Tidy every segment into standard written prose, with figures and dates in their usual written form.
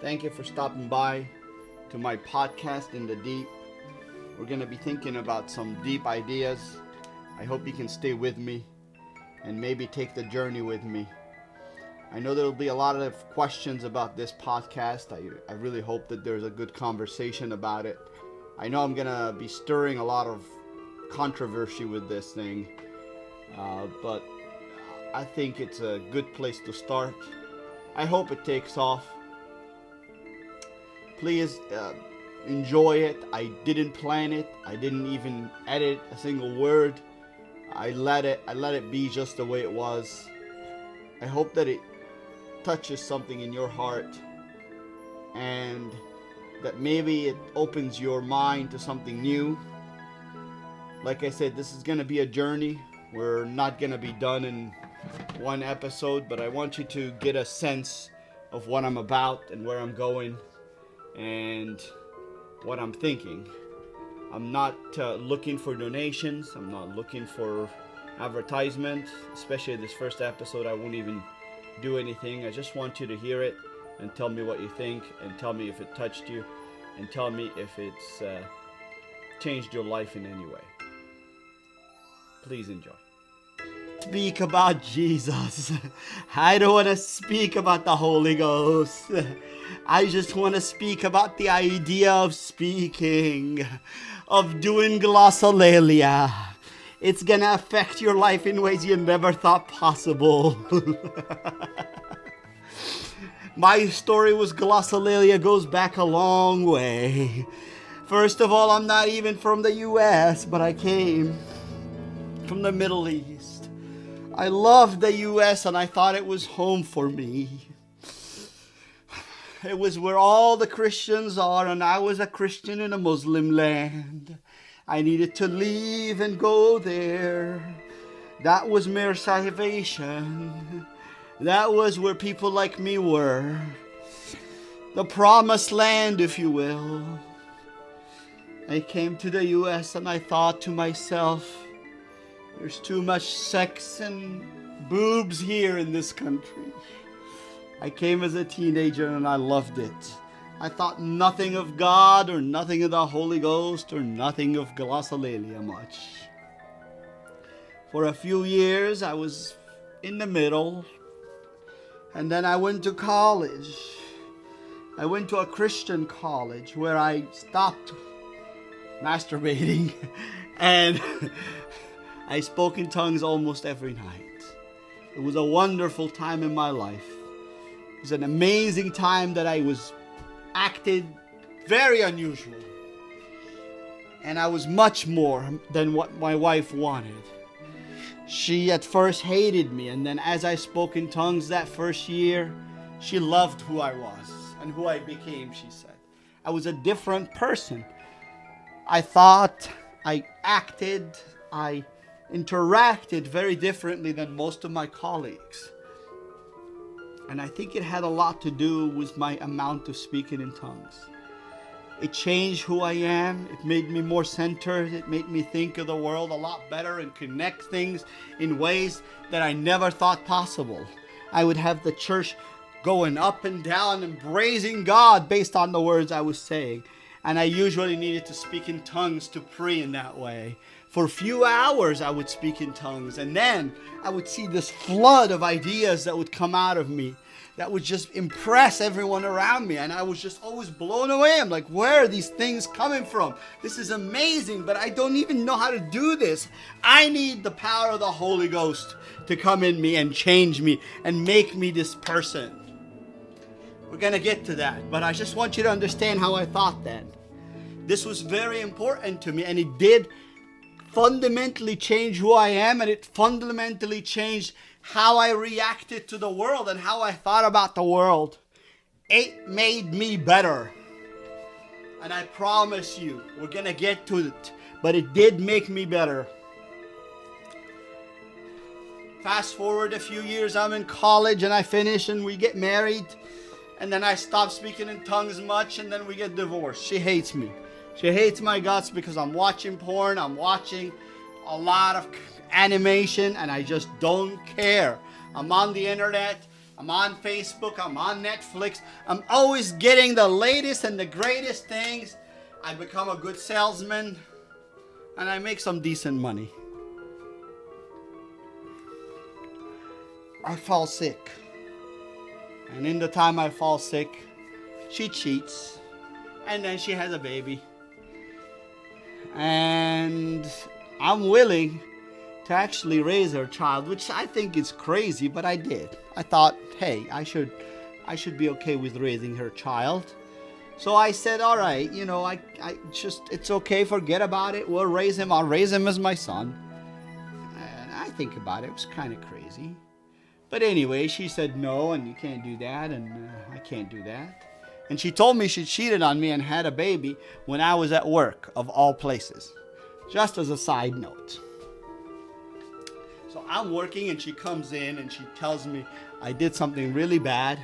Thank you for stopping by to my podcast In the Deep. We're going to be thinking about some deep ideas. I hope you can stay with me and maybe take the journey with me. I know there'll be a lot of questions about this podcast. I really hope that there's a good conversation about it. I know I'm going to be stirring a lot of controversy with this thing, but I think it's a good place to start. I hope it takes off. Please enjoy it. I didn't plan it. I didn't even edit a single word. I let it be just the way it was. I hope that it touches something in your heart and that maybe it opens your mind to something new. Like I said, this is going to be a journey. We're not going to be done in one episode, but I want you to get a sense of what I'm about and where I'm going and what I'm thinking. I'm not looking for donations. I'm not looking for advertisement. Especially this first episode, I won't even do anything. I just want you to hear it and tell me what you think, and tell me if it touched you, and tell me if it's changed your life in any way. Please enjoy. Speak about Jesus. I don't want to speak about the Holy Ghost. I just want to speak about the idea of speaking, of doing glossolalia. It's gonna affect your life in ways you never thought possible. My story with glossolalia goes back a long way. First of all, I'm not even from the US, but I came from the Middle East. I loved the US and I thought it was home for me. It was where all the Christians are, and I was a Christian in a Muslim land. I needed to leave and go there. That was mere salvation. That was where people like me were. The promised land, if you will. I came to the US and I thought to myself, there's too much sex and boobs here in this country. I came as a teenager and I loved it. I thought nothing of God or nothing of the Holy Ghost or nothing of glossolalia much. For a few years I was in the middle, and then I went to college. I went to a Christian college where I stopped masturbating and I spoke in tongues almost every night. It was a wonderful time in my life. It was an amazing time that I acted very unusual. And I was much more than what my wife wanted. She at first hated me, and then as I spoke in tongues that first year, she loved who I was and who I became, she said. I was a different person. I thought, I acted, I interacted very differently than most of my colleagues. And I think it had a lot to do with my amount of speaking in tongues. It changed who I am. It made me more centered. It made me think of the world a lot better and connect things in ways that I never thought possible. I would have the church going up and down and praising God based on the words I was saying. And I usually needed to speak in tongues to pray in that way. For a few hours I would speak in tongues, and then I would see this flood of ideas that would come out of me that would just impress everyone around me, and I was just always blown away. I'm like, where are these things coming from? This is amazing, but I don't even know how to do this. I need the power of the Holy Ghost to come in me and change me and make me this person. We're going to get to that, but I just want you to understand how I thought then. This was very important to me, and it did fundamentally change who I am, and it fundamentally changed how I reacted to the world and how I thought about the world. It made me better. And I promise you, we're going to get to it, but it did make me better. Fast forward a few years, I'm in college and I finish and we get married. And then I stop speaking in tongues much, and then we get divorced. She hates me. She hates my guts because I'm watching porn. I'm watching a lot of animation and I just don't care. I'm on the internet I'm on Facebook, I'm on Netflix. I'm always getting the latest and the greatest things. I become a good salesman, and I make some decent money. I fall sick. And in the time I fall sick, she cheats. And then she has a baby. And I'm willing to actually raise her child, which I think is crazy, but I did. I thought, hey, I should be okay with raising her child. So I said, all right, it's okay, forget about it. We'll raise him. I'll raise him as my son. And I think about it. It was kind of crazy. But anyway, she said no, and you can't do that, and I can't do that. And she told me she cheated on me and had a baby when I was at work, of all places. Just as a side note. So I'm working, and she comes in and she tells me I did something really bad,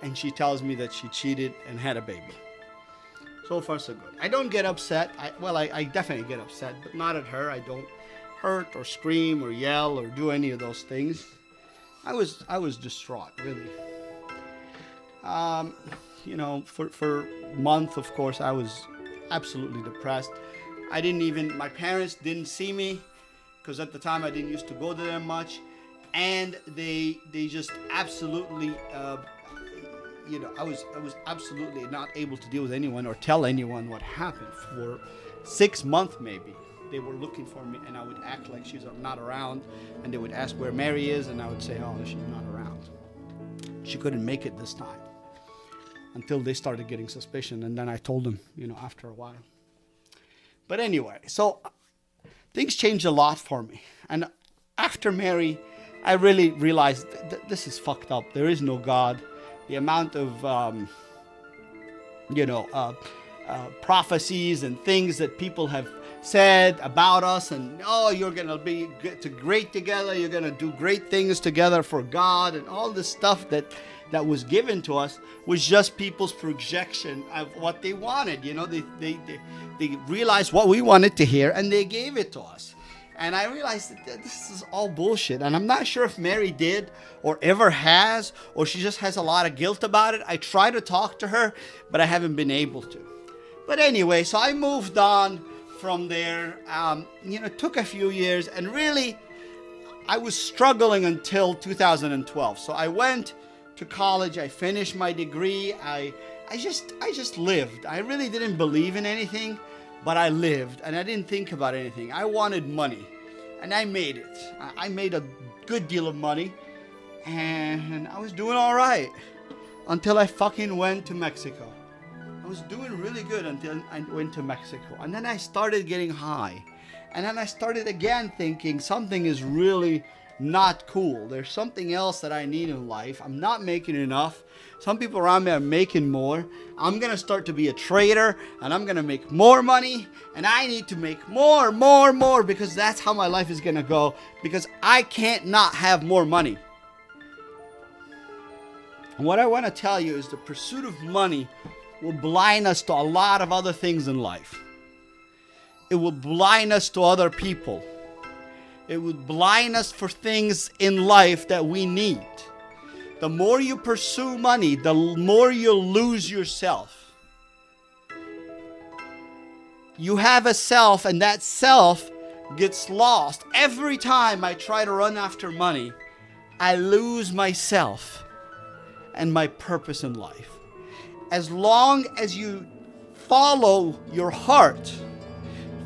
and she tells me that she cheated and had a baby. So far, so good. I don't get upset. I definitely get upset, but not at her. I don't hurt or scream or yell or do any of those things. I was distraught, really. For a month, of course, I was absolutely depressed. My parents didn't see me, because at the time I didn't used to go to them much, and they just absolutely, I was absolutely not able to deal with anyone or tell anyone what happened for 6 months maybe. They were looking for me, and I would act like she's not around, and they would ask where Mary is, and I would say, oh, she's not around. She couldn't make it this time, until they started getting suspicion, and then I told them, after a while. But anyway, so things changed a lot for me, and after Mary, I really realized this is fucked up. There is no God. The amount of, prophecies and things that people have said about us, and you're gonna be great together, you're gonna do great things together for God, and all this stuff that was given to us was just people's projection of what they wanted. They realized what we wanted to hear, and they gave it to us. And I realized that this is all bullshit, and I'm not sure if Mary did or ever has, or she just has a lot of guilt about it. I try to talk to her, but I haven't been able to. But anyway, so I moved on from there. It took a few years, and really I was struggling until 2012. So I went to college, I finished my degree, I just lived. I really didn't believe in anything, but I lived, and I didn't think about anything. I wanted money, and I made it. I made a good deal of money, and I was doing all right until I fucking went to Mexico. I was doing really good until I went to Mexico. And then I started getting high. And then I started again thinking something is really not cool. There's something else that I need in life. I'm not making enough. Some people around me are making more. I'm going to start to be a trader, and I'm going to make more money. And I need to make more, because that's how my life is going to go. Because I can't not have more money. And what I want to tell you is the pursuit of money will blind us to a lot of other things in life. It will blind us to other people. It will blind us for things in life that we need. The more you pursue money, the more you'll lose yourself. You have a self, and that self gets lost. Every time I try to run after money, I lose myself and my purpose in life. As long as you follow your heart,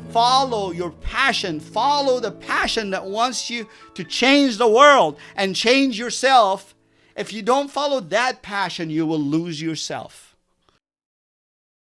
follow your passion, follow the passion that wants you to change the world and change yourself, if you don't follow that passion, you will lose yourself.